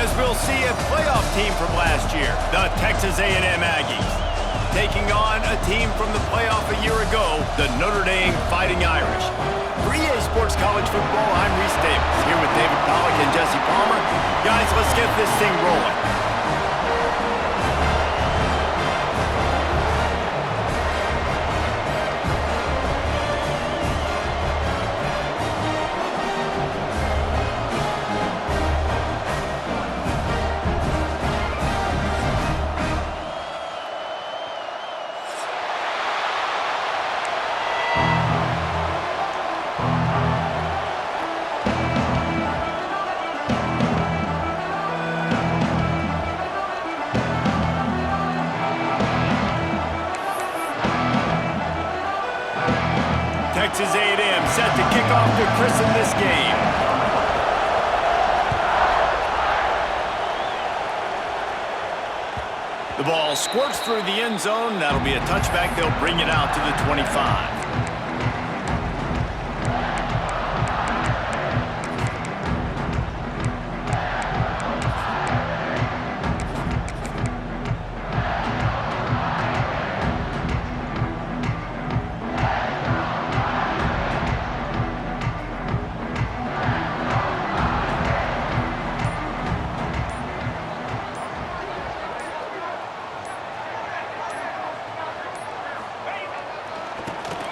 As we'll see a playoff team from last year, the Texas A&M Aggies, taking on a team from the playoff a year ago, the Notre Dame Fighting Irish. For EA Sports College Football, I'm Reese Davis, here with David Pollack and Jesse Palmer. Guys, let's get this thing rolling. Texas A&M set to kick off to christen this game. The ball squirts through the end zone. That'll be a touchback. They'll bring it out to the 25.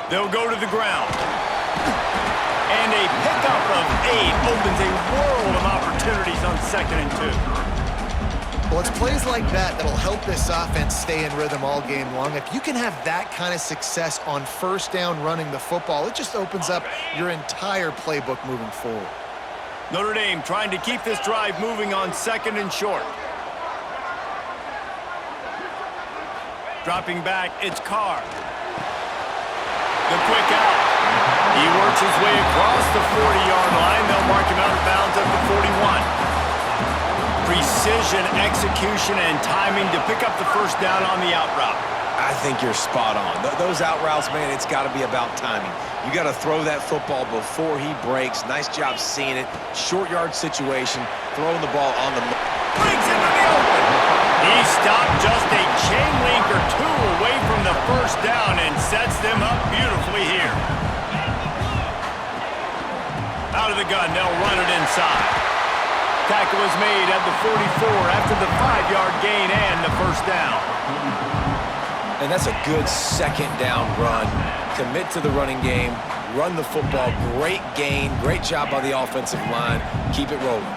They'll go to the ground. And a pickup of 8 opens a world of opportunities on 2nd and 2. Well, it's plays like that that'll help this offense stay in rhythm all game long. If you can have that kind of success on first down running the football, it just opens up your entire playbook moving forward. Notre Dame trying to keep this drive moving on 2nd and short. Dropping back, it's Carr. The quick out. He works his way across the 40-yard line. They'll mark him out of bounds at the 41. Precision, execution, and timing to pick up the first down on the out route. I think you're spot on. Those out routes, man, it's got to be about timing. You got to throw that football before he breaks. Nice job seeing it. Short yard situation, throwing the ball on the... Breaks into the open. He stopped just a chain link or two away from the first down and sets them up beautifully here. Out of the gun, they'll run it inside. Tackle is made at the 44 after the 5-yard gain and the first down. And that's a good second down run. Commit to the running game, run the football, great gain, great job by the offensive line. Keep it rolling.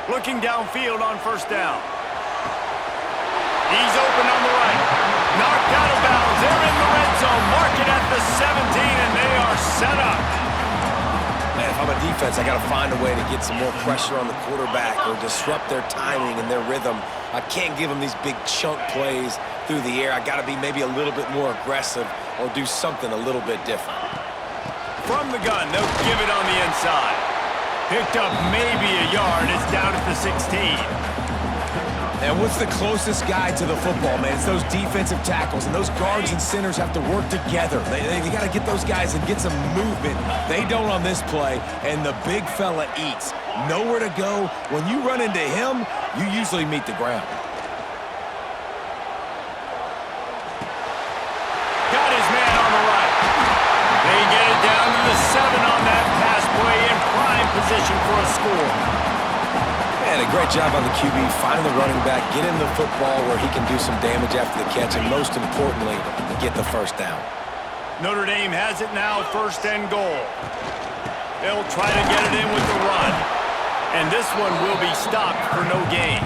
Looking downfield on first down. He's open on the right. Knocked out of bounds. They're in the red zone. Mark it at the 17, and they are set up. Man, if I'm a defense, I got to find a way to get some more pressure on the quarterback or disrupt their timing and their rhythm. I can't give them these big chunk plays through the air. I got to be maybe a little bit more aggressive or do something a little bit different. From the gun, they'll give it on the inside. Picked up maybe a yard. It's down at the 16. And what's the closest guy to the football, man? It's those defensive tackles, and those guards and centers have to work together. They got to get those guys and get some movement. They don't on this play, and the big fella eats. Nowhere to go. When you run into him, you usually meet the ground. Got his man on the right. They get it down to the 7 on that pass play in prime position for a score. And a great job on the QB, find the running back, get him the football where he can do some damage after the catch, and most importantly, get the first down. Notre Dame has it now, 1st and goal. They'll try to get it in with the run. And this one will be stopped for no gain.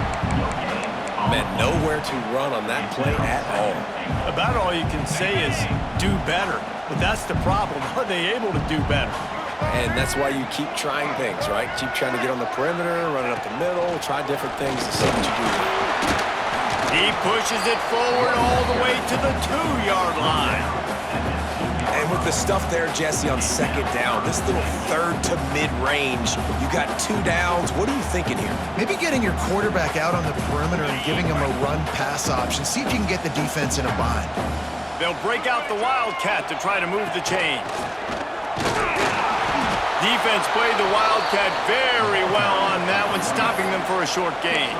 Man, nowhere to run on that play at all. About all you can say is do better. But that's the problem. Are they able to do better? And that's why you keep trying things, right? Keep trying to get on the perimeter, run it up the middle, try different things to see what you do. He pushes it forward all the way to the 2-yard line. And with the stuff there, Jesse, on 2nd down, this little 3rd to mid-range, you got 2 downs. What are you thinking here? Maybe getting your quarterback out on the perimeter and giving him a run-pass option. See if you can get the defense in a bind. They'll break out the Wildcat to try to move the chains. defense played the Wildcat very well on that one, stopping them for a short gain.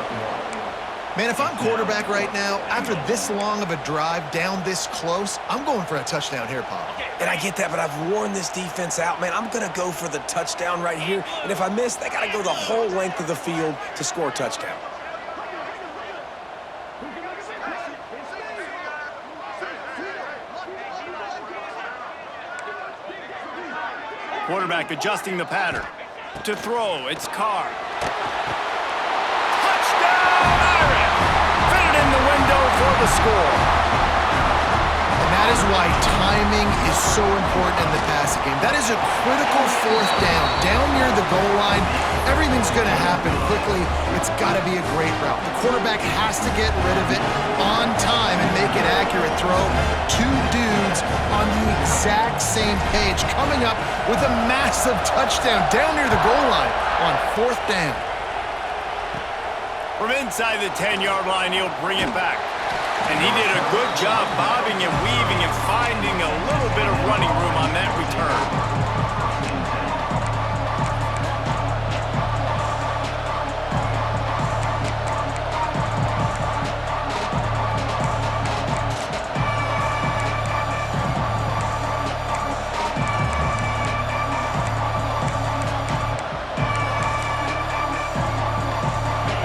Man, if I'm quarterback right now, after this long of a drive down this close, I'm going for a touchdown here, Pop. And I get that, but I've worn this defense out, man. I'm going to go for the touchdown right here. And if I miss, they got to go the whole length of the field to score a touchdown. Quarterback adjusting the pattern. To throw, it's Carr. In the window for the score. And that is why timing is so important in the passing game. That is a critical fourth down. Down near the goal line, everything's going to happen quickly. It's got to be a great route. The quarterback has to get rid of it on time and make an accurate throw. Two dudes on the exact same page coming up with a massive touchdown down near the goal line on fourth down. From inside the 10-yard line, he'll bring it back. And he did a good job bobbing and weaving and finding a little bit of running room on that return.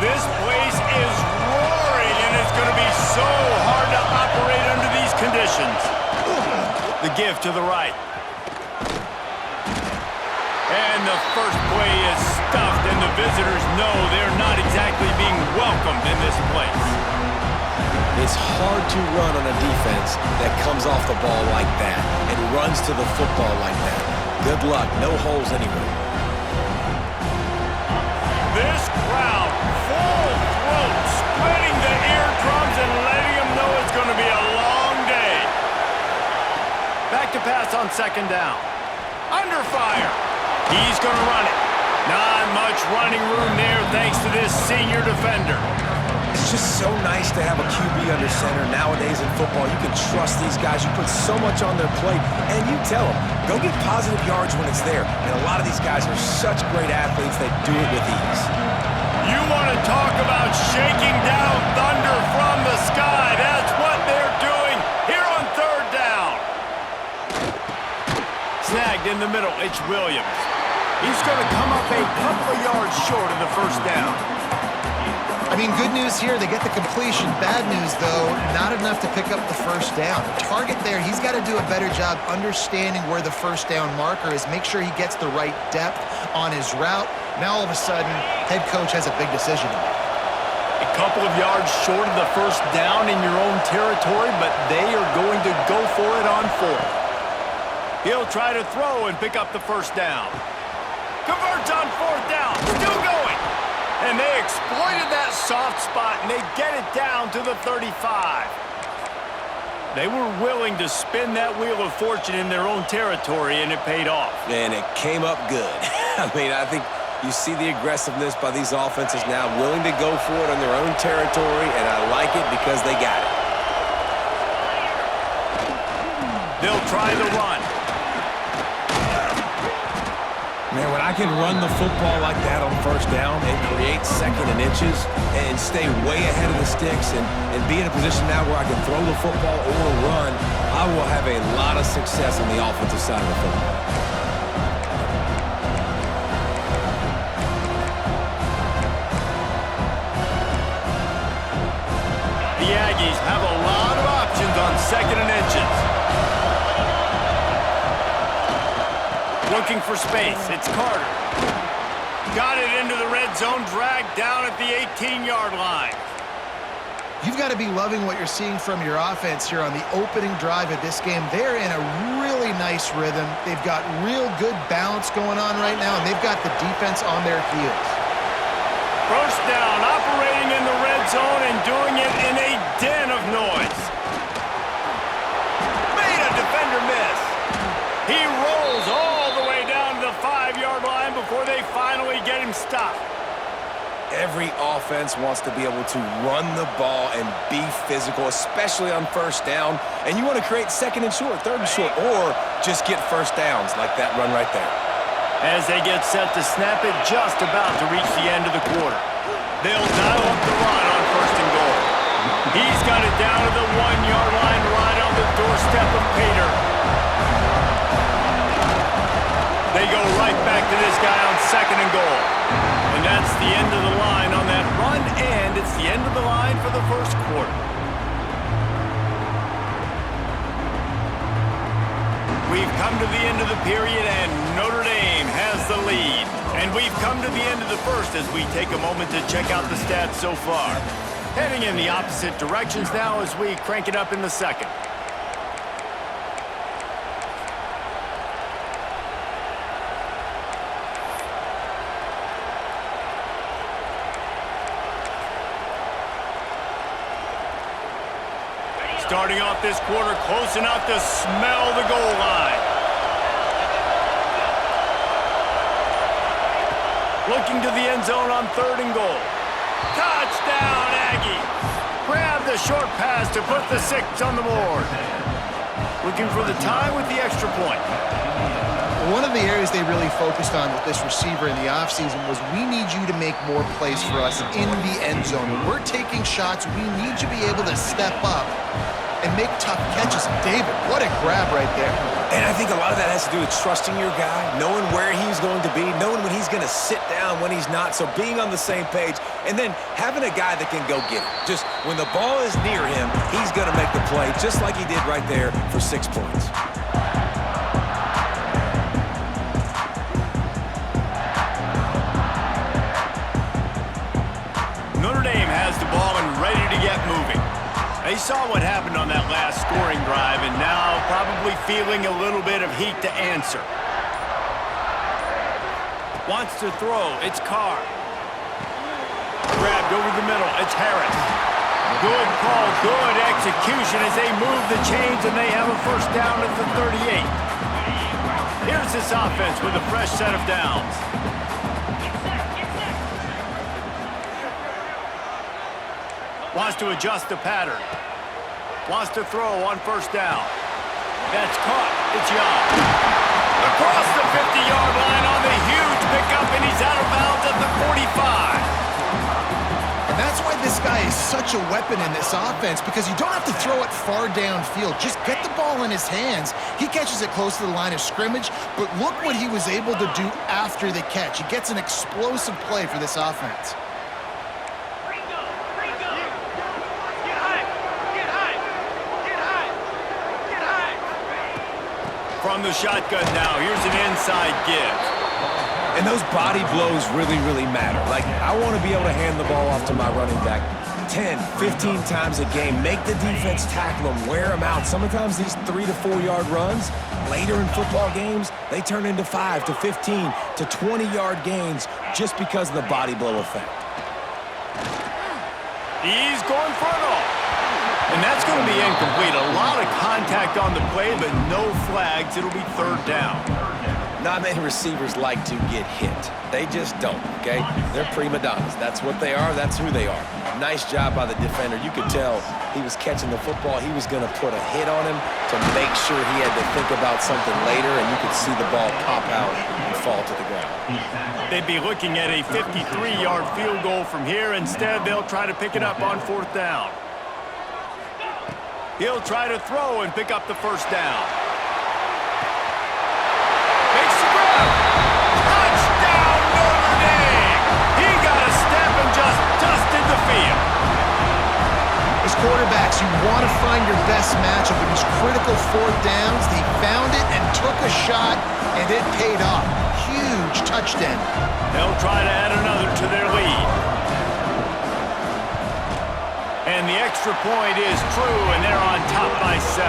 This place is roaring, and it's going to be so hard to operate under these conditions. The give to the right. And the first play is stuffed, and the visitors know they're not exactly being welcomed in this place. It's hard to run on a defense that comes off the ball like that and runs to the football like that. Good luck. No holes anywhere. This crowd, full throat, splitting the eardrums and letting them know it's going to be a long day. Back to pass on second down. Under fire. He's going to run it. Not much running room there thanks to this senior defender. It's just so nice to have a QB under center nowadays in football. You can trust these guys. You put so much on their plate, and you tell them, go get positive yards when it's there. And a lot of these guys are such great athletes that do it with ease. You want to talk about shaking down thunder from the sky. That's what they're doing here on third down. Snagged in the middle, it's Williams. He's going to come up a couple of yards short of the first down. I mean, good news here, they get the completion. Bad news, though, not enough to pick up the first down. The target there, he's got to do a better job understanding where the first down marker is, make sure he gets the right depth on his route. Now, all of a sudden, head coach has a big decision to make. A couple of yards short of the first down in your own territory, but they are going to go for it on fourth. He'll try to throw and pick up the first down. Converts on fourth down, still going. And they exploited that soft spot, and they get it down to the 35. They were willing to spin that wheel of fortune in their own territory, and it paid off. And it came up good. I mean, I think you see the aggressiveness by these offenses now, willing to go for it on their own territory, and I like it because they got it. They'll try the run. Man, when I can run the football like that on first down and create second and inches and stay way ahead of the sticks and be in a position now where I can throw the football or run, I will have a lot of success on the offensive side of the football. The Aggies have a lot of options on second and inches. Looking for space, it's Carter. Got it into the red zone, dragged down at the 18-yard line. You've got to be loving what you're seeing from your offense here on the opening drive of this game. They're in a really nice rhythm. They've got real good balance going on right now, and they've got the defense on their heels. First down, operating in the red zone and doing it in a den of noise. Made a defender miss. He rolls all the way down to the 5-yard line before they finally get him stopped. Every offense wants to be able to run the ball and be physical, especially on first down. And you want to create second and short, third and short, or just get first downs like that run right there. as they get set to snap it just about to reach the end of the quarter. They'll dial up the run on 1st and goal. He's got it down to the 1-yard line right on the doorstep of Pater. They go right back to this guy on 2nd and goal. And that's the end of the line on that run, and it's the end of the line for the 1st quarter. We've come to the end of the period, and Notre Dame has the lead. And we've come to the end of the 1st as we take a moment to check out the stats so far. Heading in the opposite directions now as we crank it up in the 2nd. Starting off this quarter close enough to smell the goal line. Looking to the end zone on 3rd and goal. Touchdown, Aggies! Grab the short pass to put the 6 on the board. Looking for the tie with the extra point. One of the areas they really focused on with this receiver in the offseason was we need you to make more plays for us in the end zone. When we're taking shots, we need you to be able to step up and make tough catches. David, what a grab right there. And I think a lot of that has to do with trusting your guy, knowing where he's going to be, knowing when he's going to sit down, when he's not, so being on the same page, and then having a guy that can go get it. Just when the ball is near him, he's going to make the play, just like he did right there for 6 points. Notre Dame has the ball and ready to get moving. They saw what happened on that last scoring drive and now probably feeling a little bit of heat to answer. Wants to throw. It's Carr. Grabbed over the middle. It's Harris. Good call. Good execution as they move the chains and they have a 1st down at the 38. Here's this offense with a fresh set of downs. Wants to adjust the pattern. Wants to throw on 1st down. That's caught. It's Young. Across the 50-yard line on the huge pickup, and he's out of bounds at the 45. And that's why this guy is such a weapon in this offense, because you don't have to throw it far downfield. Just get the ball in his hands. He catches it close to the line of scrimmage, but look what he was able to do after the catch. He gets an explosive play for this offense. From the shotgun now, here's an inside give. And those body blows really, really matter. Like, I want to be able to hand the ball off to my running back 10, 15 times a game. Make the defense tackle them, wear them out. Sometimes these 3 to 4 yard runs, later in football games, they turn into 5 to 15 to 20-yard gains just because of the body blow effect. He's going for it all. And that's going to be incomplete. A lot of contact on the play, but no flags. It'll be 3rd down. Not many receivers like to get hit. They just don't, okay? They're prima donnas. That's what they are. That's who they are. Nice job by the defender. You could tell he was catching the football. He was going to put a hit on him to make sure he had to think about something later, and you could see the ball pop out and fall to the ground. They'd be looking at a 53-yard field goal from here. Instead, they'll try to pick it up on 4th down. He'll try to throw and pick up the 1st down. Makes the grab. Touchdown, Notre Dame! He got a step and just dusted the field. As quarterbacks, you want to find your best matchup in these critical 4th downs. They found it and took a shot, and it paid off. Huge touchdown. They'll try to add another to their lead. And the extra point is true, and they're on top by 7.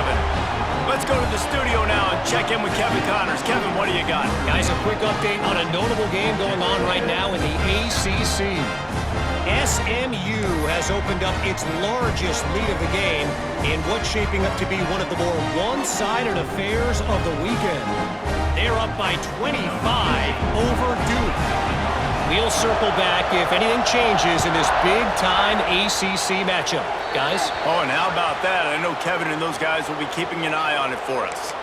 Let's go to the studio now and check in with Kevin Connors. Kevin, what do you got? Guys, a quick update on a notable game going on right now in the ACC. SMU has opened up its largest lead of the game in what's shaping up to be one of the more one-sided affairs of the weekend. They're up by 25 over Duke. We'll circle back if anything changes in this big-time ACC matchup. Guys? Oh, and how about that? I know Kevin and those guys will be keeping an eye on it for us.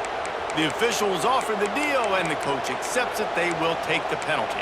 The officials offer the deal, and the coach accepts it. They will take the penalty.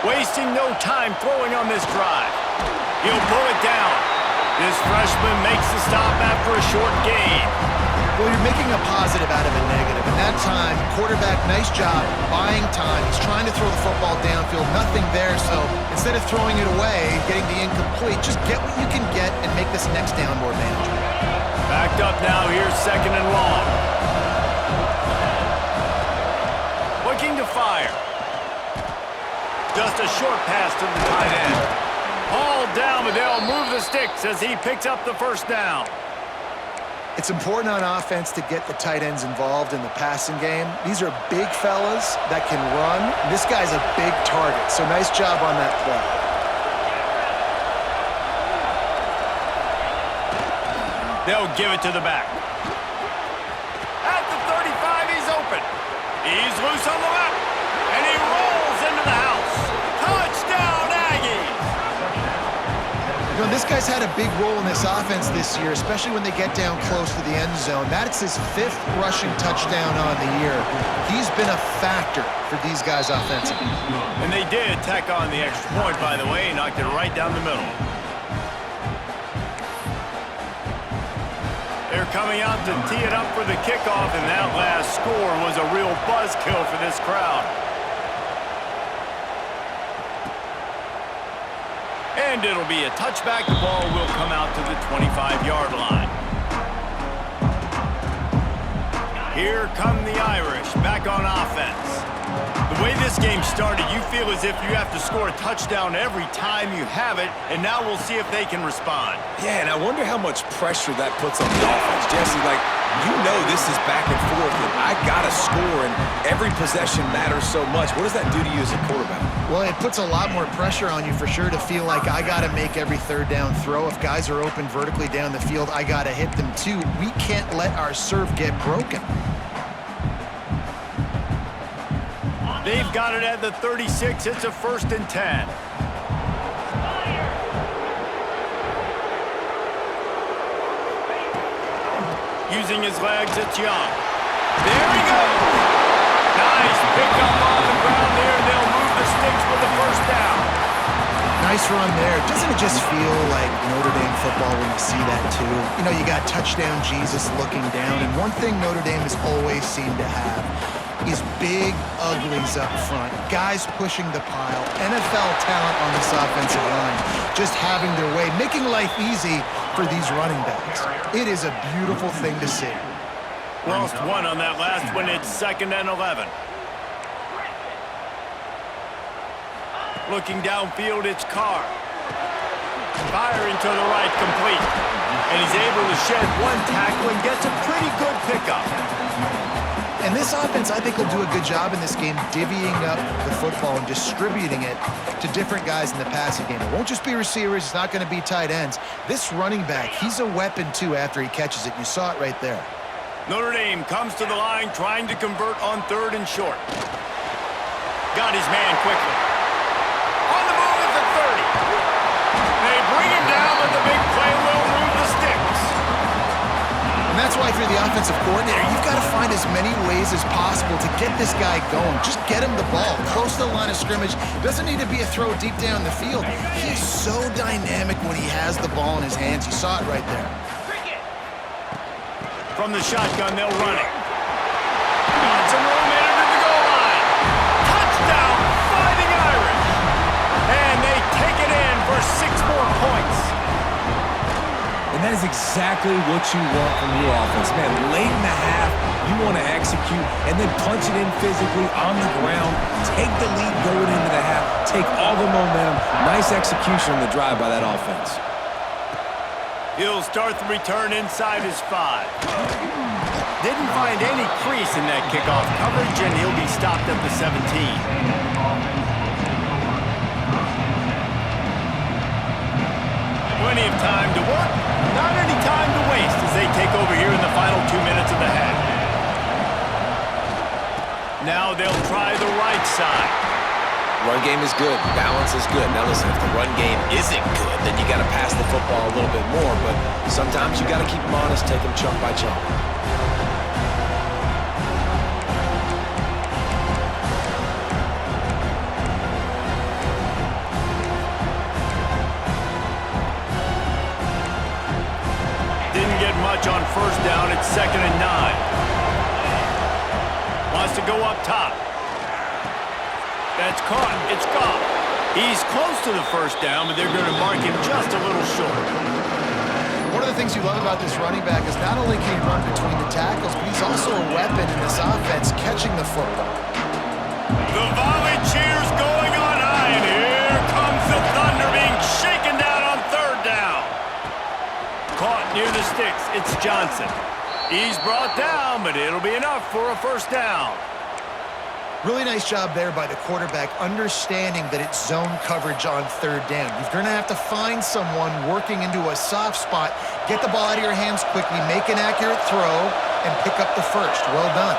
Wasting no time throwing on this drive. He'll pull it down. This freshman makes the stop after a short gain. Well, you're making a positive out of a negative. And that time, quarterback, nice job, buying time. He's trying to throw the football downfield, nothing there. So instead of throwing it away, getting the incomplete, just get what you can get and make this next down more manageable. Backed up now, here's 2nd and long. Looking to fire. Just a short pass to the tight end. Hauled down, but they'll move the sticks as he picks up the first down. It's important on offense to get the tight ends involved in the passing game. These are big fellas that can run. This guy's a big target, so nice job on that play. They'll give it to the back. At the 35, he's open. He's loose on the left, and he rolls into the house. Touchdown, Aggies! You know, this guy's had a big role in this offense this year, especially when they get down close to the end zone. That's his 5th rushing touchdown on the year. He's been a factor for these guys offensively. And they did tack on the extra point, by the way, knocked it right down the middle. They're coming out to tee it up for the kickoff, and that last score was a real buzzkill for this crowd. And it'll be a touchback. The ball will come out to the 25-yard line. Here come the Irish, back on offense. The way this game started, you feel as if you have to score a touchdown every time you have it, and now we'll see if they can respond. Yeah, and I wonder how much pressure that puts on the offense. Jesse, like, you know this is back and forth, and I got to score, and every possession matters so much. What does that do to you as a quarterback? Well, it puts a lot more pressure on you for sure to feel like I got to make every 3rd down throw. If guys are open vertically down the field, I got to hit them too. We can't let our serve get broken. They've got it at the 36. It's a 1st and 10. Using his legs, it's Young. There he goes! Nice pick up on the ground there. They'll move the sticks for the 1st down. Nice run there. Doesn't it just feel like Notre Dame football when you see that too? You know, you got touchdown Jesus looking down, and one thing Notre Dame has always seemed to have is big uglies up front. Guys pushing the pile. NFL talent on this offensive line. Just having their way, making life easy for these running backs. It is a beautiful thing to see. Lost one on that last one. It's 2nd and 11. Looking downfield, it's Carr. Firing to the right, complete. And he's able to shed one tackle and gets a pretty good pickup. And this offense, I think, will do a good job in this game divvying up the football and distributing it to different guys in the passing game. It won't just be receivers. It's not going to be tight ends. This running back, he's a weapon, too, after he catches it. You saw it right there. Notre Dame comes to the line trying to convert on 3rd and short. Got his man quickly. On the move at the 30. They bring him down, but the big play will move the sticks. And that's why if you're the offensive coordinator, you've got to find as many ways as possible to get this guy going. Just get him the ball close to the line of scrimmage. Doesn't need to be a throw deep down the field. He's so dynamic when he has the ball in his hands. You saw it right there. From the shotgun, they'll run it. Got some room in under the goal line. Touchdown, Fighting Irish. And they take it in for 6 more points. And that is exactly what you want from your offense. Man, late in the half, you want to execute and then punch it in physically on the ground. Take the lead going into the half. Take all the momentum. Nice execution on the drive by that offense. He'll start the return inside his 5. Didn't find any crease in that kickoff coverage, and he'll be stopped at the 17. time to work, not any time to waste as they take over here in the final 2 minutes of the half. Now they'll try the right side. Run game is good. Balance is good. Now listen, if the run game isn't good, then you got to pass the football a little bit more. But sometimes you got to keep them honest, take them chunk by chunk. Didn't get much on first down. It's 2nd and 9. Wants to go up top. That's caught. It's gone. He's close to the first down, but they're going to mark him just a little short. One of the things you love about this running back is not only can he run between the tackles, but he's also a weapon in this offense catching the football. The volley cheers going on high, and here comes the thunder being shaken down on 3rd down. Caught near the sticks. It's Johnson. He's brought down, but it'll be enough for a first down. Really nice job there by the quarterback, understanding that it's zone coverage on 3rd down. You're going to have to find someone working into a soft spot, get the ball out of your hands quickly, make an accurate throw, and pick up the first. Well done.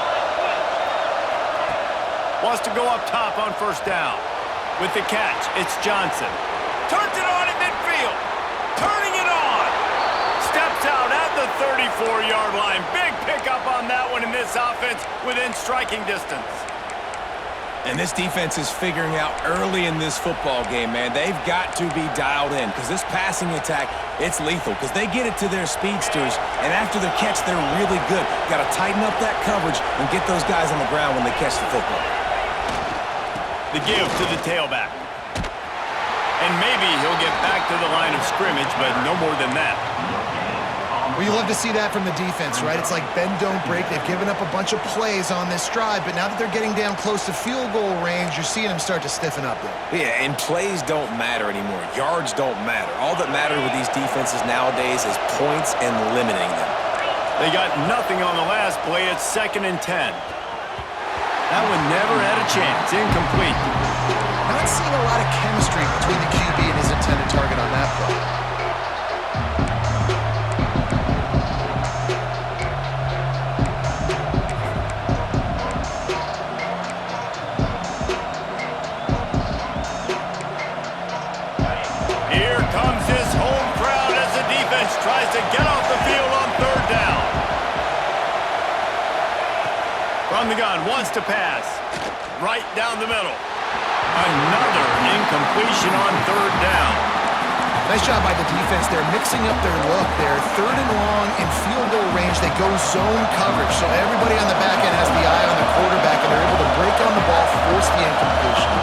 Wants to go up top on first down. With the catch, it's Johnson. Turns it on at midfield. Turning it on. Steps out at the 34-yard line. Big pickup on that one in this offense within striking distance. And this defense is figuring out early in this football game, man. They've got to be dialed in because this passing attack, it's lethal because they get it to their speedsters, and after the catch, they're really good. Got to tighten up that coverage and get those guys on the ground when they catch the football. The give to the tailback. And maybe he'll get back to the line of scrimmage, but no more than that. Well, you love to see that from the defense, right? It's like bend, don't break. They've given up a bunch of plays on this drive, but now that they're getting down close to field goal range, you're seeing them start to stiffen up there. Yeah, and plays don't matter anymore. Yards don't matter. All that matters with these defenses nowadays is points and limiting them. They got nothing on the last play. It's 2nd and 10. That one never had a chance. Incomplete. Not seeing a lot of chemistry between the QB and his intended target on that play. Tries to get off the field on 3rd down. From the gun, wants to pass. Right down the middle. Another incompletion on 3rd down. Nice job by the defense. They're mixing up their look. They're 3rd and long in field goal range. They go zone coverage, so everybody on the back end has the eye on the quarterback, and they're able to break on the ball, force the incompletion.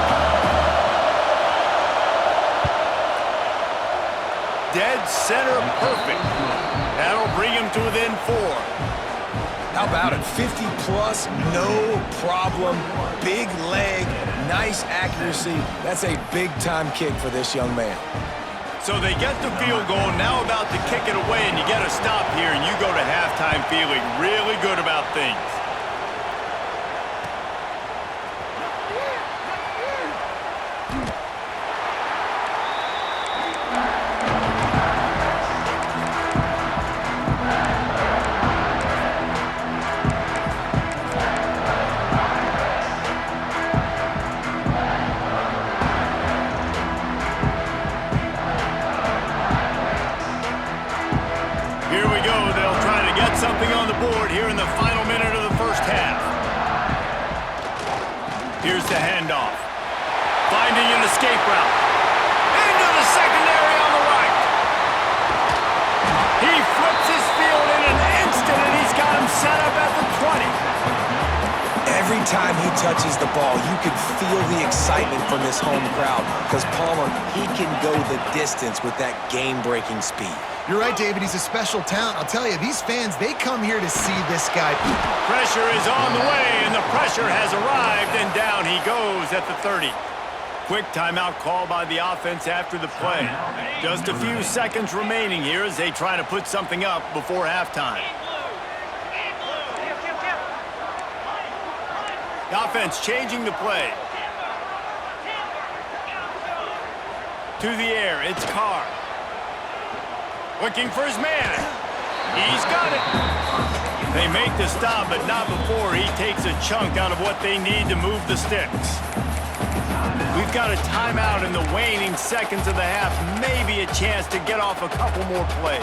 Dead center perfect. That'll bring him to within 4. How about it? 50-plus, no problem. Big leg, nice accuracy. That's a big-time kick for this young man. So they get the field goal, now about to kick it away, and you get a stop here, and you go to halftime feeling really good about things. Something on the board here in the final minute of the first half. Here's the handoff. Finding an escape route. Into the secondary on the right. He flips his field in an instant, and he's got him set up at the 20. Every time he touches the ball, you can feel the excitement from this home crowd because Palmer, he can go the distance with that game-breaking speed. You're right, David. He's a special talent. I'll tell you, these fans, they come here to see this guy. Pressure is on the way, and the pressure has arrived, and down he goes at the 30. Quick timeout call by the offense after the play. Just a few seconds remaining here as they try to put something up before halftime. The offense changing the play. To the air, it's Carr. Looking for his man. He's got it. They make the stop, but not before he takes a chunk out of what they need to move the sticks. We've got a timeout in the waning seconds of the half. Maybe a chance to get off a couple more plays.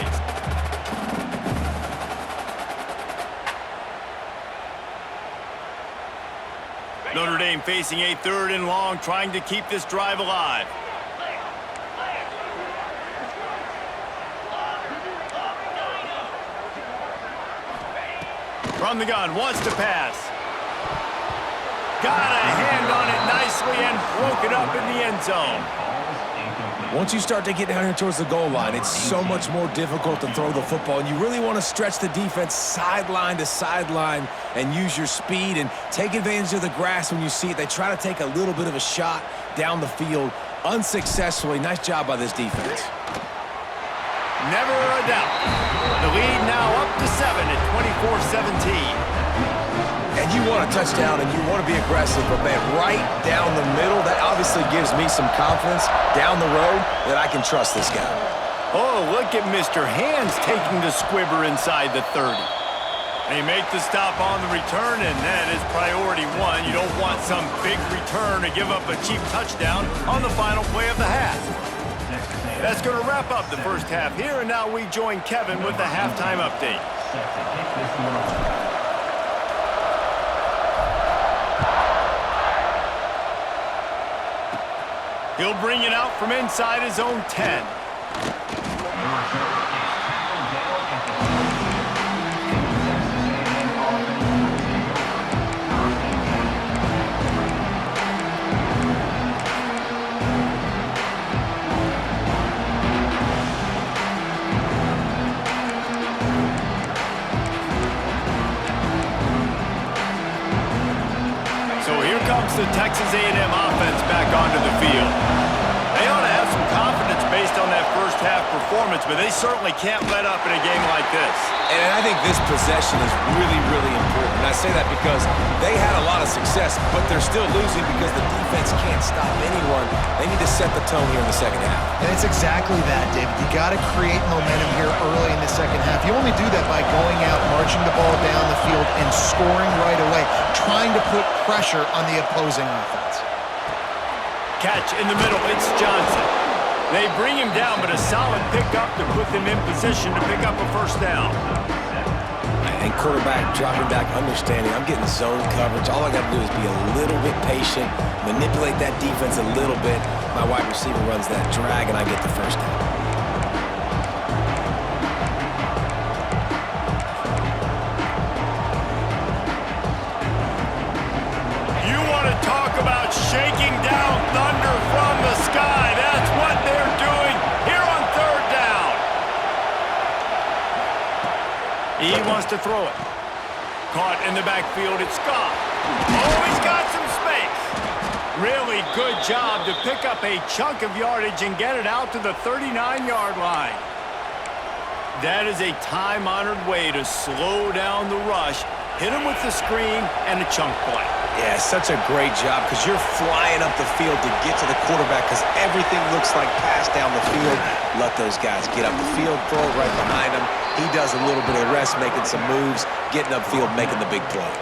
Notre Dame facing a 3rd and long, trying to keep this drive alive. From the gun, wants to pass. Got a hand on it nicely and broke it up in the end zone. Once you start to get down here towards the goal line, it's so much more difficult to throw the football, and you really want to stretch the defense sideline to sideline and use your speed and take advantage of the grass when you see it. They try to take a little bit of a shot down the field unsuccessfully. Nice job by this defense. Never a doubt. The lead now up to 7 at 24-17. And you want a touchdown and you want to be aggressive, but man, right down the middle, that obviously gives me some confidence down the road that I can trust this guy. Oh, look at Mr. Hands taking the squibber inside the 30. They make the stop on the return, and that is priority 1. You don't want some big return to give up a cheap touchdown on the final play of the half. That's going to wrap up the first half here, and now we join Kevin with the halftime update. He'll bring it out from inside his own 10. So here comes the Texas A&M offense back onto the field. They ought to have some confidence based on that first half performance, but they certainly can't let up in a game like this. And I think this possession is really, really important. And I say that because they had a lot of success, but they're still losing because the defense can't stop anyone. They need to set the tone here in the second half. And it's exactly that, David. You got to create momentum here early in the second half. You only do that by going out, marching the ball down the field, and scoring right away, trying to put pressure on the opposing offense. Catch in the middle, it's Johnson. They bring him down, but a solid pickup to put them in position to pick up a first down. And quarterback dropping back, understanding I'm getting zone coverage. All I got to do is be a little bit patient, manipulate that defense a little bit. My wide receiver runs that drag, and I get the first down. Shaking down thunder from the sky. That's what they're doing here on 3rd down. He wants to throw it. Caught in the backfield, it's Scott. Oh, he's got some space. Really good job to pick up a chunk of yardage and get it out to the 39-yard line. That is a time-honored way to slow down the rush, hit him with the screen, and a chunk play. Yeah, such a great job because you're flying up the field to get to the quarterback because everything looks like pass down the field. Let those guys get up the field, throw it right behind him. He does a little bit of the rest, making some moves, getting upfield, making the big play.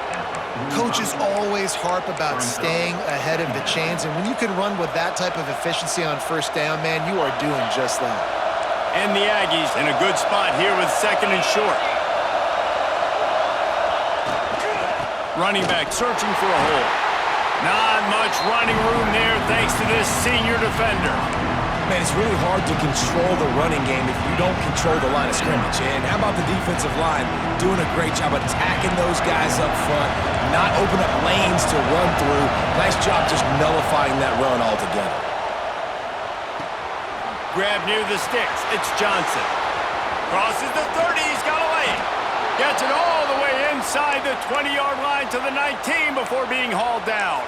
Coaches always harp about staying ahead of the chains, and when you can run with that type of efficiency on first down, man, you are doing just that. And the Aggies in a good spot here with 2nd and short. Running back searching for a hole. Not much running room there thanks to this senior defender. Man, it's really hard to control the running game if you don't control the line of scrimmage. And how about the defensive line doing a great job attacking those guys up front, not open up lanes to run through. Nice job just nullifying that run altogether. Grab near the sticks. It's Johnson. Crosses the 30. He's got a lane. Gets it all the way inside the 20-yard line to the 19 before being hauled down.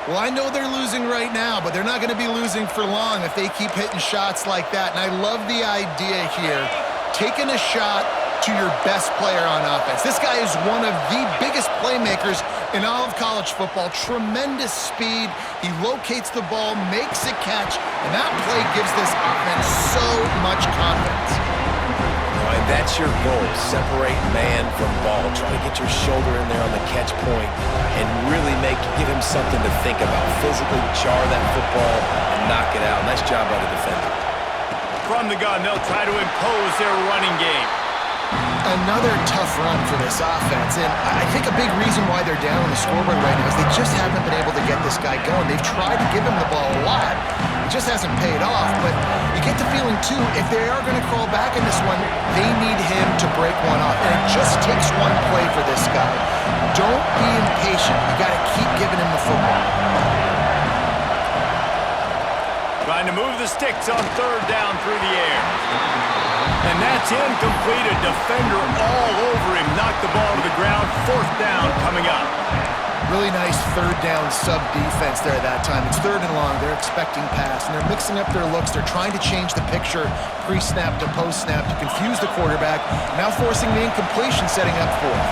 Well, I know they're losing right now, but they're not going to be losing for long if they keep hitting shots like that. And I love the idea here, taking a shot to your best player on offense. This guy is one of the biggest playmakers in all of college football. Tremendous speed. He locates the ball, makes a catch, and that play gives this offense so much confidence. That's your goal. Separate man from ball. Try to get your shoulder in there on the catch point and really give him something to think about. Physically jar that football and knock it out. Nice job by the defender. From the gun, they'll try to impose their running game. Another tough run for this offense, and I think a big reason why they're down on the scoreboard right now is they just haven't been able to get this guy going. They've tried to give him the ball a lot. It just hasn't paid off, but you get the feeling, too, if they are going to crawl back in this one, they need him to break one off, and it just takes one play for this guy. Don't be impatient. You got to keep giving him the football. Trying to move the sticks on third down through the air. And that's incomplete. A defender all over him. Knocked the ball to the ground. Fourth down coming up. Really nice third down sub-defense there that time. It's third and long. They're expecting pass, and they're mixing up their looks. They're trying to change the picture pre-snap to post-snap to confuse the quarterback, now forcing the incompletion, setting up fourth.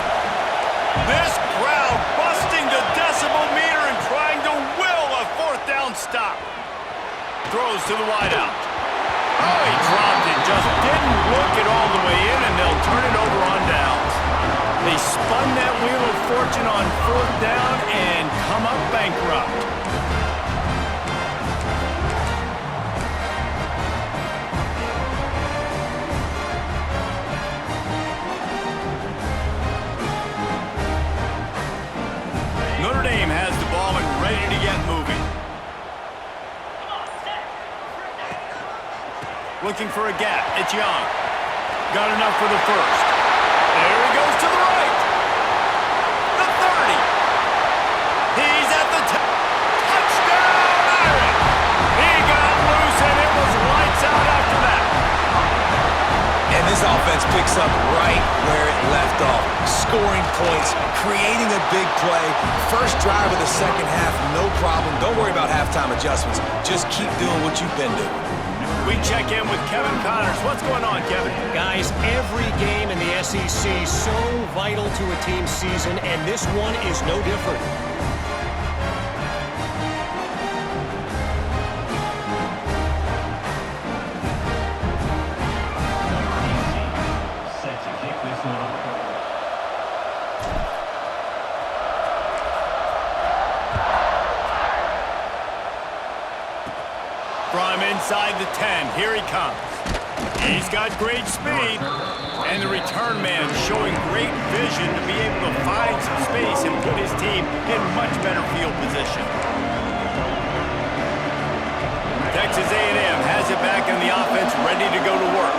This crowd busting the decibel meter and trying to will a fourth down stop. Throws to the wideout. Oh, he dropped it. Just didn't look it all the way in, and they'll turn it over on downs. They spun that wheel of fortune on fourth down and come up bankrupt. Notre Dame has the ball and ready to get moving. Looking for a gap. It's Young. Got enough for the first. There he goes to the right. The 30. He's at the touchdown, Irish. He got loose, and it was lights out after that. And this offense picks up right where it left off. Scoring points, creating a big play. First drive of the second half, no problem. Don't worry about halftime adjustments. Just keep doing what you've been doing. We check in with Kevin Connors. What's going on, Kevin? Guys, every game in the SEC so vital to a team's season, and this one is no different. From inside the 10, here he comes. He's got great speed, and the return man showing great vision to be able to find some space and put his team in much better field position. Texas A&M has it back in the offense, ready to go to work.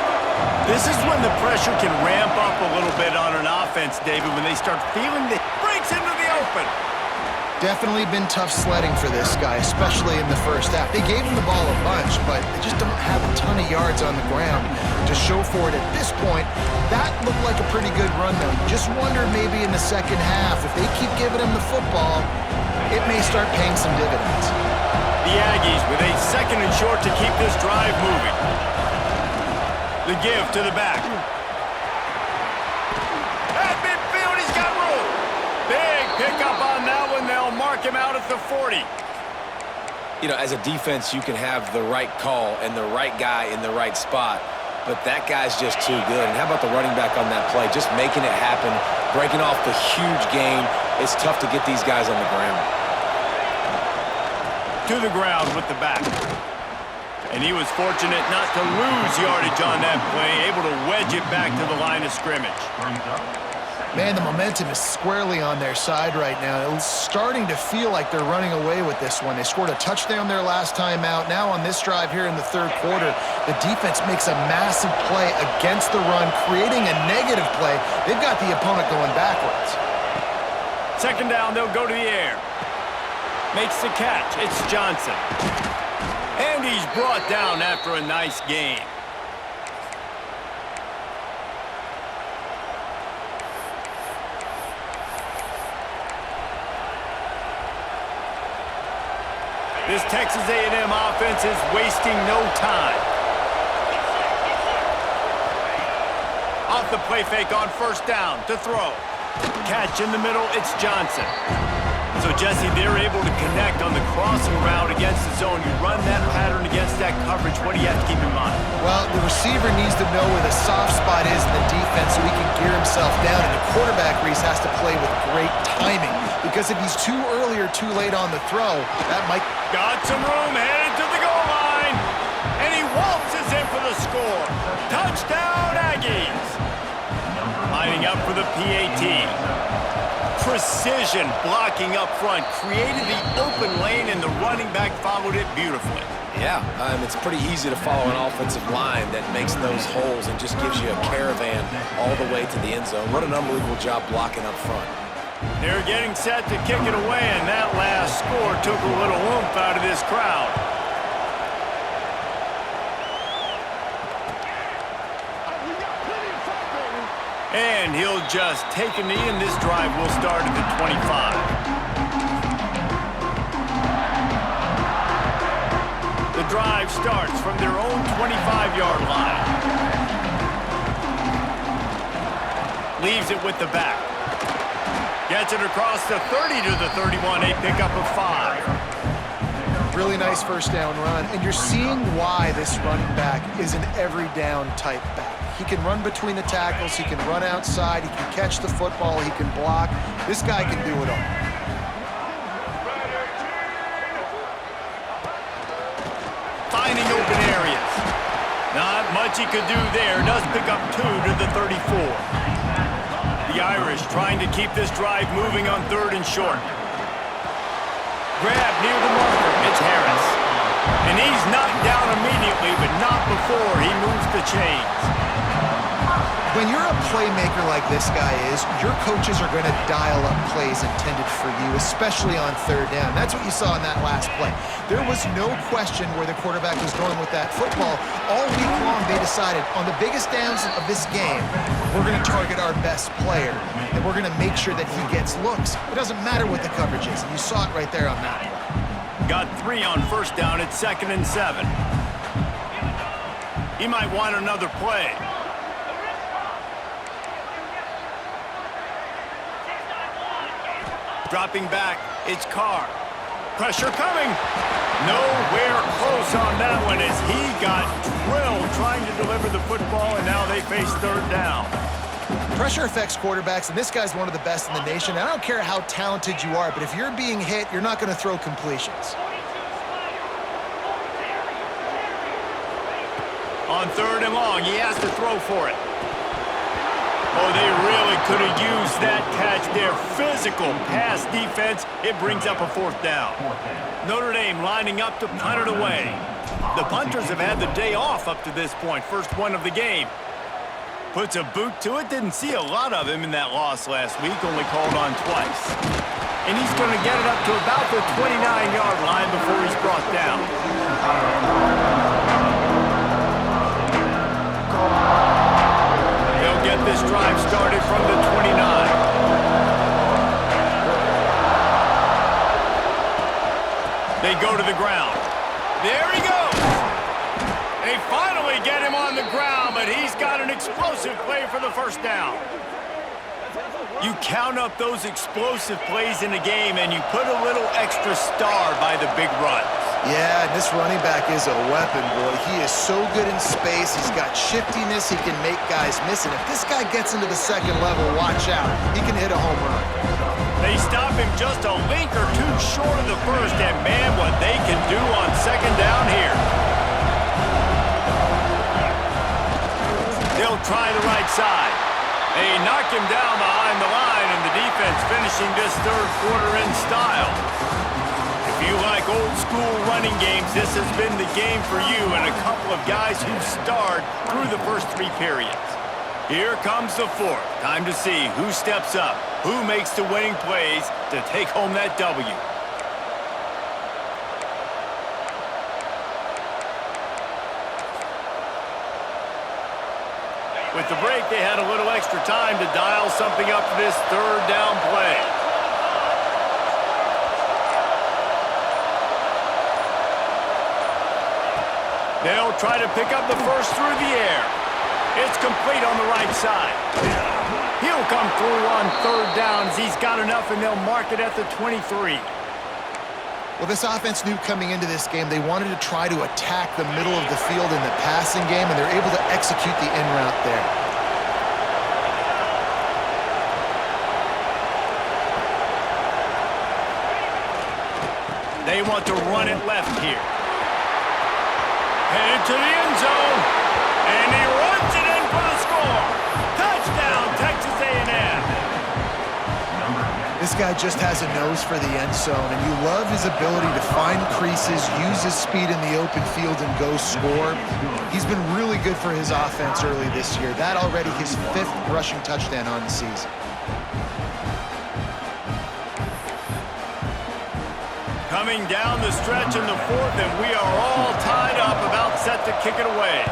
This is when the pressure can ramp up a little bit on an offense, David, when they start feeling the breaks into the open. Definitely been tough sledding for this guy, especially in the first half. They gave him the ball a bunch, but they just don't have a ton of yards on the ground to show for it at this point. That looked like a pretty good run, though. You just wonder maybe in the second half, if they keep giving him the football, it may start paying some dividends. The Aggies with a second and short to keep this drive moving. The give to the back. At midfield, he's got room. Big pickup on that one. They'll mark him out at the 40. You know, as a defense, you can have the right call and the right guy in the right spot, but that guy's just too good. And how about the running back on that play? Just making it happen, breaking off the huge gain. It's tough to get these guys on the ground. To the ground with the back. And he was fortunate not to lose yardage on that play, able to wedge it back to the line of scrimmage. Man, the momentum is squarely on their side right now. It's starting to feel like they're running away with this one. They scored a touchdown their last time out. Now on this drive here in the third quarter, the defense makes a massive play against the run, creating a negative play. They've got the opponent going backwards. Second down, they'll go to the air. Makes the catch. It's Johnson. And he's brought down after a nice gain. This Texas A&M offense is wasting no time. Off the play fake on first down to throw. Catch in the middle, it's Johnson. So, Jesse, they're able to connect on the crossing route against the zone. You run that pattern against that coverage. What do you have to keep in mind? Well, the receiver needs to know where the soft spot is in the defense so he can gear himself down. And the quarterback, Reese, has to play with great timing. Because if he's too early or too late on the throw, that might... Got some room, headed to the goal line. And he waltzes in for the score. Touchdown, Aggies. Lining up for the PAT. Precision blocking up front, created the open lane, and the running back followed it beautifully. Yeah, it's pretty easy to follow an offensive line that makes those holes and just gives you a caravan all the way to the end zone. What an unbelievable job blocking up front. They're getting set to kick it away, and that last score took a little oomph out of this crowd. And he'll just take a knee, and this drive will start at the 25. The drive starts from their own 25-yard line. Leaves it with the back. Gets it across the 30 to the 31, a pickup of 5. Really nice first down run. And you're seeing why this running back is an every down type back. He can run between the tackles, he can run outside, he can catch the football, he can block. This guy can do it all. Finding open areas. Not much he could do there. Does pick up 2 to the 34. The Irish trying to keep this drive moving on 3rd and short. Grab near the marker. It's Harris. And he's knocked down immediately, but not before he moves the chains. When you're a playmaker like this guy is, your coaches are going to dial up plays intended for you, especially on 3rd down. That's what you saw in that last play. There was no question where the quarterback was going with that football. All week long, they decided on the biggest downs of this game, we're going to target our best player, and we're going to make sure that he gets looks. It doesn't matter what the coverage is, and you saw it right there on that one. Got 3 on 1st down at 2nd and 7. He might want another play. Dropping back, it's Carr. Pressure coming. Nowhere close on that one as he got drilled trying to deliver the football, and now they face 3rd down. Pressure affects quarterbacks, and this guy's one of the best in the nation. I don't care how talented you are, but if you're being hit, you're not going to throw completions. On 3rd and long, he has to throw for it. Oh, they really could have used that catch there. Physical pass defense. It brings up a 4th down. Notre Dame lining up to punt it away. The punters have had the day off up to this point. First one of the game. Puts a boot to it. Didn't see a lot of him in that loss last week. Only called on twice. And he's going to get it up to about the 29-yard line before he's brought down. Get this drive started from the 29. They go to the ground. There he goes. They finally get him on the ground, but he's got an explosive play for the 1st down. You count up those explosive plays in the game, and you put a little extra star by the big runs. Yeah, this running back is a weapon, boy. He is so good in space. He's got shiftiness. He can make guys miss. And if this guy gets into the 2nd level, watch out. He can hit a home run. They stop him just a link or 2 short of the 1st, and man, what they can do on 2nd down here. They'll try the right side. They knock him down behind the line, and the defense finishing this 3rd quarter in style. If you like old-school running games, this has been the game for you and a couple of guys who've starred through the first 3 periods. Here comes the 4th. Time to see who steps up, who makes the winning plays to take home that W. With the break, they had a little extra time to dial something up for this 3rd down play. They'll try to pick up the 1st through the air. It's complete on the right side. He'll come through on third down as he's got enough, and they'll mark it at the 23. Well, this offense knew coming into this game they wanted to try to attack the middle of the field in the passing game, and they're able to execute the in route there. They want to run it left here. Headed to the end zone, and he runs it in for the score. Touchdown, Texas A&M. This guy just has a nose for the end zone, and you love his ability to find creases, use his speed in the open field, and go score. He's been really good for his offense early this year. That already his 5th rushing touchdown on the season. Coming down the stretch in the 4th, and we are all tied up, about set to kick it away.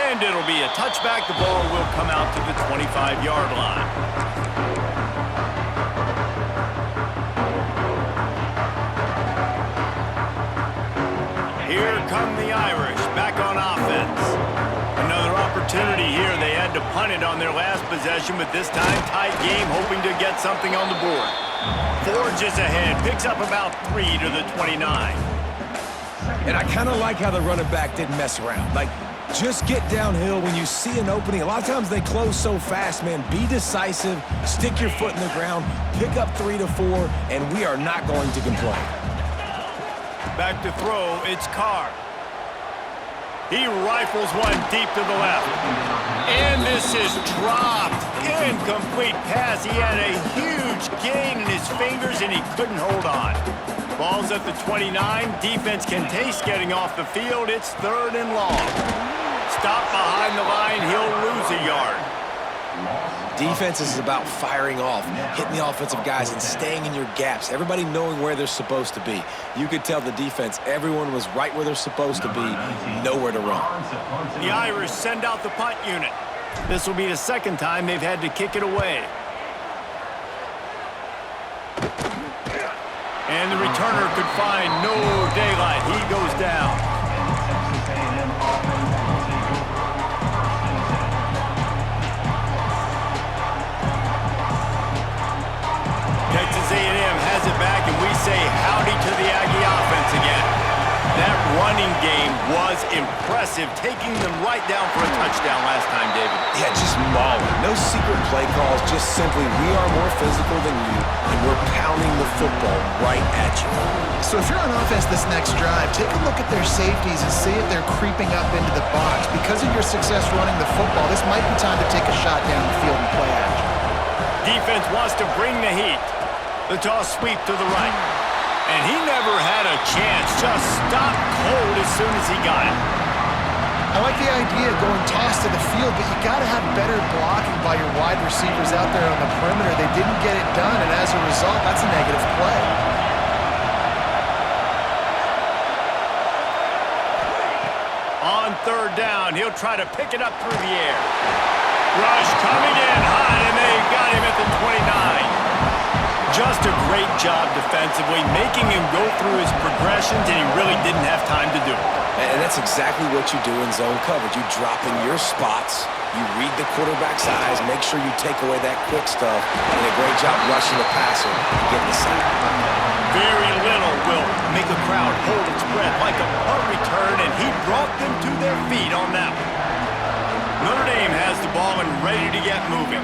And it'll be a touchback. The ball will come out to the 25-yard line. Here come the Irish back on offense. Another opportunity here. They had to punt it on their last possession, but this time tight game, hoping to get something on the board. Forges ahead, picks up about 3 to the 29. And I kind of like how the running back didn't mess around. Like, just get downhill when you see an opening. A lot of times they close so fast, man. Be decisive, stick your foot in the ground, pick up 3 to 4, and we are not going to complain. Back to throw, it's Carr. He rifles one deep to the left. And this is dropped. Incomplete pass. He had a huge gain in his fingers, and he couldn't hold on. Ball's at the 29. Defense can taste getting off the field. It's 3rd and long. Stop behind the line. He'll lose a yard. Defense is about firing off, hitting the offensive guys, and staying in your gaps. Everybody knowing where they're supposed to be. You could tell the defense, everyone was right where they're supposed to be, nowhere to run. The Irish send out the punt unit. This will be the 2nd time they've had to kick it away. And the returner could find no daylight. He goes down. Texas A&M has it back, and we say howdy to the Aggie offense again. That running game was impressive, taking them right down for a touchdown last time, David. Yeah, just mauling. No secret play calls, just simply we are more physical than you, and we're pounding the football right at you. So if you're on offense this next drive, take a look at their safeties and see if they're creeping up into the box. Because of your success running the football, this might be time to take a shot down the field and play action. Defense wants to bring the heat. The toss sweep to the right. And he never had a chance. Just stopped cold as soon as he got it. I like the idea of going toss to the field, but you got to have better blocking by your wide receivers out there on the perimeter. They didn't get it done, and as a result, that's a negative play. On 3rd down, he'll try to pick it up through the air. Rush coming in high, and they got him at the 29. Just a great job defensively, making him go through his progressions, and he really didn't have time to do it. And that's exactly what you do in zone coverage. You drop in your spots, you read the quarterback's eyes, make sure you take away that quick stuff, and a great job rushing the passer and getting the sack. Very little will make a crowd hold its breath like a punt return, and he brought them to their feet on that one. Notre Dame has the ball and ready to get moving.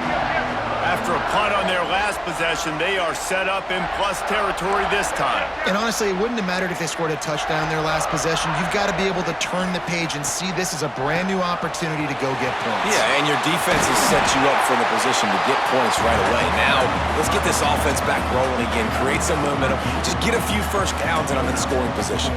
After a punt on their last possession, they are set up in plus territory this time. And honestly, it wouldn't have mattered if they scored a touchdown in their last possession. You've got to be able to turn the page and see this as a brand new opportunity to go get points. Yeah, and your defense has set you up for the position to get points right away. Now, let's get this offense back rolling again, create some momentum, just get a few first downs, and I'm in scoring position.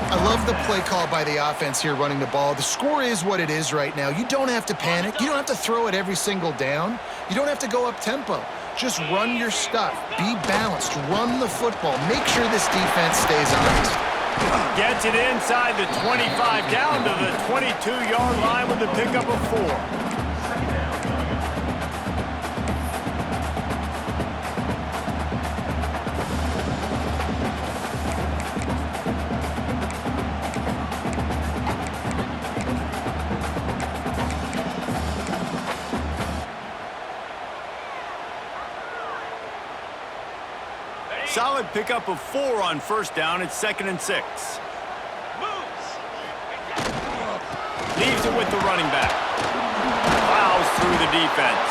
I love the play call by the offense here running the ball. The score is what it is right now. You don't have to panic. You don't have to throw it every single down. You don't have to go up tempo. Just run your stuff. Be balanced. Run the football. Make sure this defense stays honest. Gets it inside the 25, down to the 22-yard line with the pickup of 4. solid pickup of 4 on first down. It's 2nd and 6. Leaves it with the running back. Plows through the defense.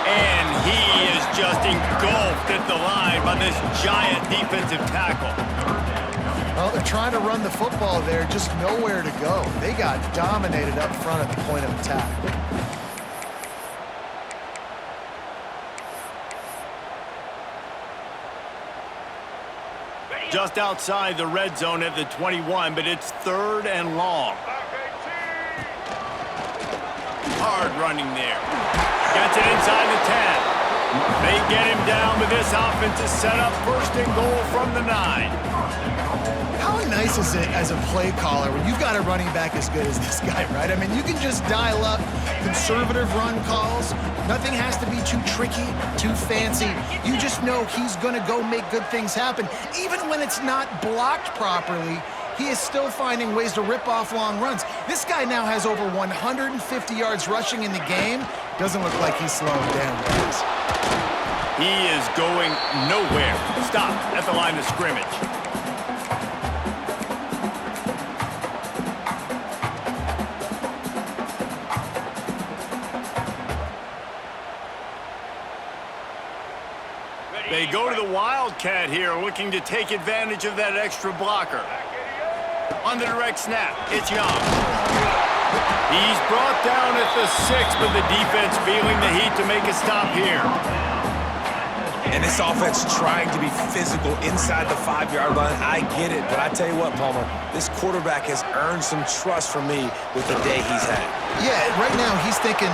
And he is just engulfed at the line by this giant defensive tackle. Well, they're trying to run the football there, just nowhere to go. They got dominated up front at the point of attack. Just outside the red zone at the 21, but it's 3rd and long. Hard running there. Gets it inside the 10. They get him down, but this offense is set up 1st and goal from the 9. How nice is it as a play caller when you've got a running back as good as this guy, right? I mean, you can just dial up conservative run calls. Nothing has to be too tricky, too fancy. You just know he's going to go make good things happen. Even when it's not blocked properly, he is still finding ways to rip off long runs. This guy now has over 150 yards rushing in the game. Doesn't look like he's slowing down, guys. He is going nowhere. Stop at the line of scrimmage. They go to the Wildcat here, looking to take advantage of that extra blocker. On the direct snap, it's Young. He's brought down at the 6, but the defense feeling the heat to make a stop here. And this offense trying to be physical inside the 5-yard line. I get it, but I tell you what, Palmer, this quarterback has earned some trust from me with the day he's had. Yeah, right now he's thinking,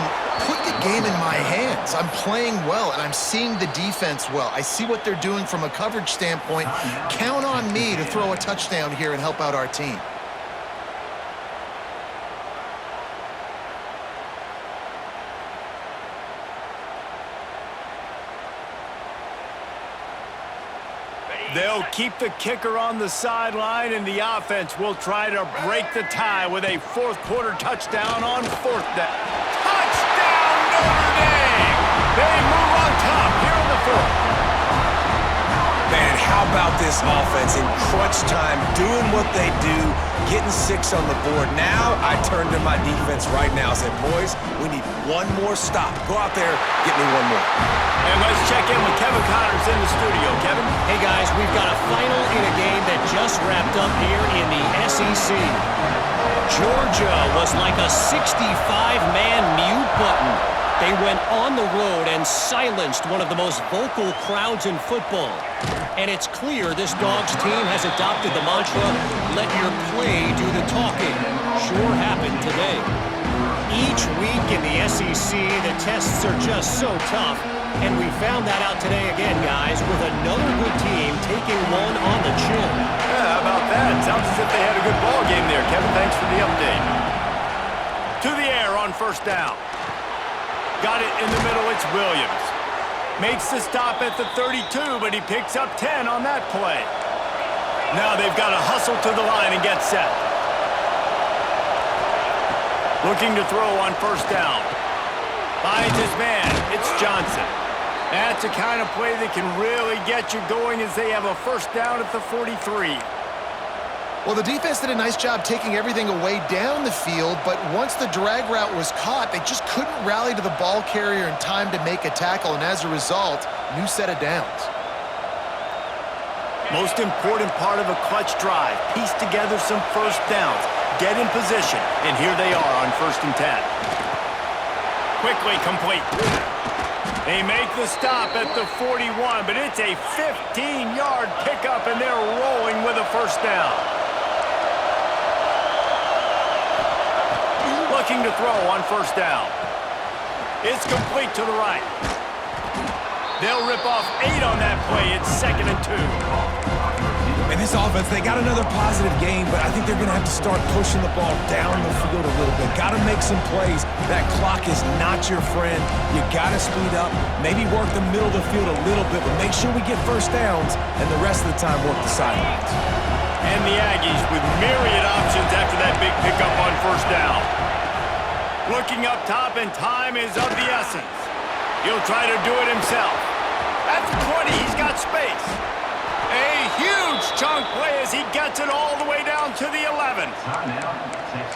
put the game in my hands. I'm playing well, and I'm seeing the defense well. I see what they're doing from a coverage standpoint. Count on me to throw a touchdown here and help out our team. They'll keep the kicker on the sideline, and the offense will try to break the tie with a 4th quarter touchdown on 4th down. Touchdown, Notre Dame! They move on top here in the 4th. Man, how about this offense in crunch time, doing what they do, getting 6 on the board. Now I turn to my defense right now and say, boys, we need one more stop. Go out there, get me one more. And let's check in with Kevin Connors in the studio. Kevin? Hey, guys, we've got a final in a game that just wrapped up here in the SEC. Georgia was like a 65-man mute button. They went on the road and silenced one of the most vocal crowds in football. And it's clear this Dogs team has adopted the mantra, let your play do the talking. Sure happened today. Each week in the SEC, the tests are just so tough. And we found that out today again, guys, with another good team taking one on the chin. Yeah, how about that? Sounds as if they had a good ball game there. Kevin, thanks for the update. To the air on 1st down. Got it in the middle, it's Williams. Makes the stop at the 32, but he picks up 10 on that play. Now they've got to hustle to the line and get set. Looking to throw on 1st down. Finds his man, it's Johnson. That's the kind of play that can really get you going as they have a 1st down at the 43. Well, the defense did a nice job taking everything away down the field, but once the drag route was caught, they just couldn't rally to the ball carrier in time to make a tackle, and as a result, new set of downs. Most important part of a clutch drive, piece together some 1st downs, get in position, and here they are on 1st and 10. Quickly complete. They make the stop at the 41, but it's a 15-yard pickup, and they're rolling with a 1st down. Looking to throw on 1st down. It's complete to the right. They'll rip off 8 on that play. It's 2nd and 2. And this offense, they got another positive game, but I think they're going to have to start pushing the ball down the field a little bit. Got to make some plays. That clock is not your friend. You got to speed up, maybe work the middle of the field a little bit, but make sure we get 1st downs, and the rest of the time work the sidelines. And the Aggies with myriad options after that big pickup on 1st down. Looking up top, and time is of the essence. He'll try to do it himself. At the 20, he's got space. A huge chunk play as he gets it all the way down to the 11.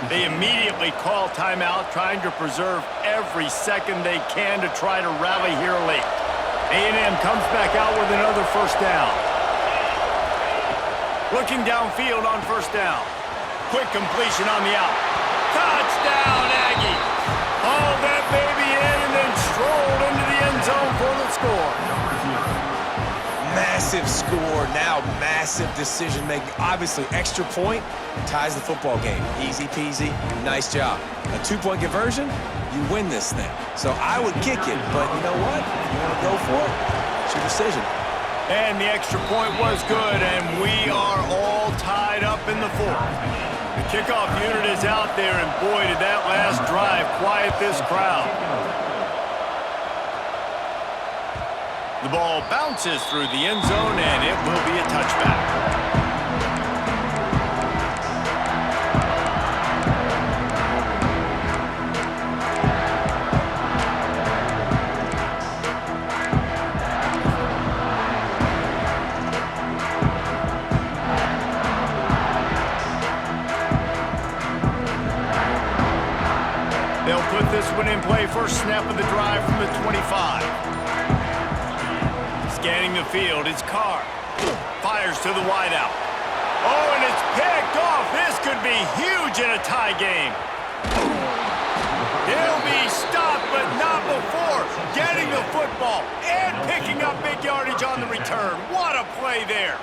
They immediately call timeout, trying to preserve every second they can to try to rally here late. A&M comes back out with another first down. Looking downfield on first down. Quick completion on the out. Touchdown, Aggie! Hauled that baby in and then strolled into the end zone for the score. Massive score, now massive decision-making. Obviously, extra point ties the football game. Easy peasy, nice job. A 2-point conversion, you win this thing. So I would kick it, but you know what? If you want to go for it, it's your decision. And the extra point was good, and we are all tied up in the fourth. The kickoff unit is out there, and boy, did that last drive quiet this crowd. The ball bounces through the end zone, and it will be a touchback. They'll put this one in play. First snap of the drive from the 25. Scanning the field, it's Carr. Fires to the wideout. Oh, and it's picked off. This could be huge in a tie game. He'll be stopped, but not before getting the football and picking up big yardage on the return. What a play there.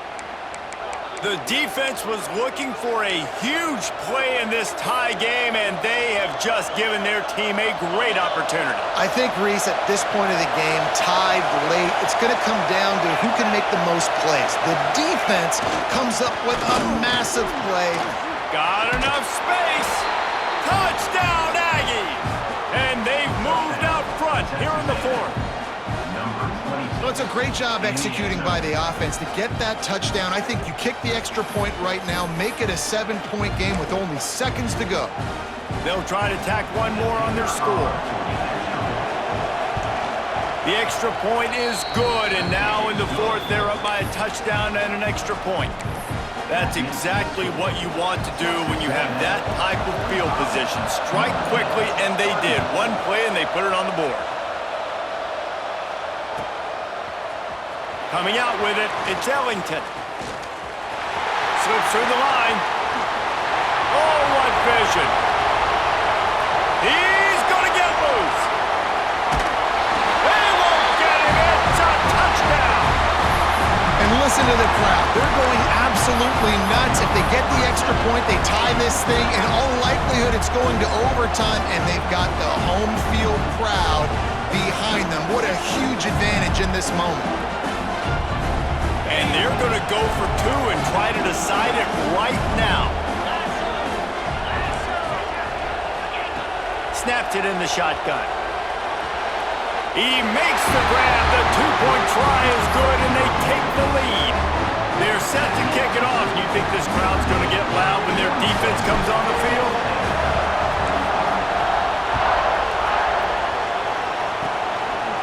The defense was looking for a huge play in this tie game, and they have just given their team a great opportunity. I think, Reese, at this point of the game, tied late, it's going to come down to who can make the most plays. The defense comes up with a massive play. Got enough space. Touchdown, Aggies! And they've moved out front here in the fourth. Well, it's a great job executing by the offense to get that touchdown. I think you kick the extra point right now, make it a 7-point game with only seconds to go. They'll try to tack one more on their score. The extra point is good, and now in the fourth, they're up by a touchdown and an extra point. That's exactly what you want to do when you have that type of field position. Strike quickly, and they did. One play, and they put it on the board. Coming out with it, it's Ellington. Slips through the line. Oh, what vision. He's going to get loose. They won't get him. It's a touchdown. And listen to the crowd. They're going absolutely nuts. If they get the extra point, they tie this thing. In all likelihood, it's going to overtime, and they've got the home field crowd behind them. What a huge advantage in this moment. And they're going to go for two and try to decide it right now. Snapped it in the shotgun. He makes the grab. The two-point try is good, and they take the lead. They're set to kick it off. You think this crowd's going to get loud when their defense comes on the field?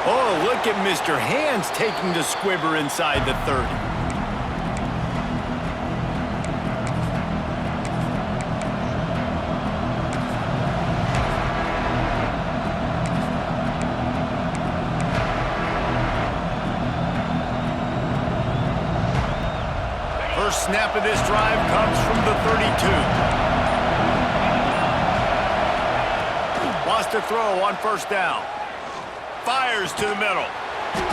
Oh, look at Mr. Hands taking the squibber inside the 30. First snap of this drive comes from the 32. Lost a throw on first down. Fires to the middle.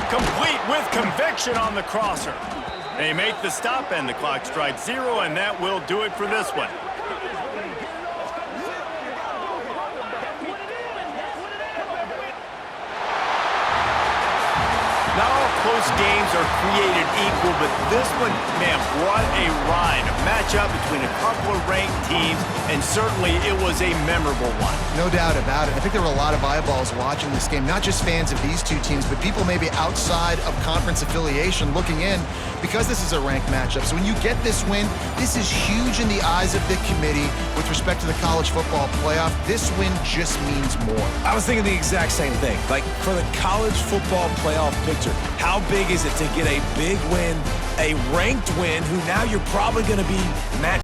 Complete with conviction on the crosser. They make the stop, and the clock strikes 0, and that will do it for this one. Not all close games are created equal, but this one, man, what a ride. A matchup between a couple of ranked teams, and certainly it was a memorable one. No doubt about it. I think there were a lot of eyeballs watching this game, not just fans of these two teams, but people maybe outside of conference affiliation looking in, because this is a ranked matchup. So when you get this win, this is huge in the eyes of the committee with respect to the college football playoff. This win just means more. I was thinking the exact same thing. Like, for the college football playoff picture, how How big is it to get a big win, a ranked win, who now you're probably going to be matched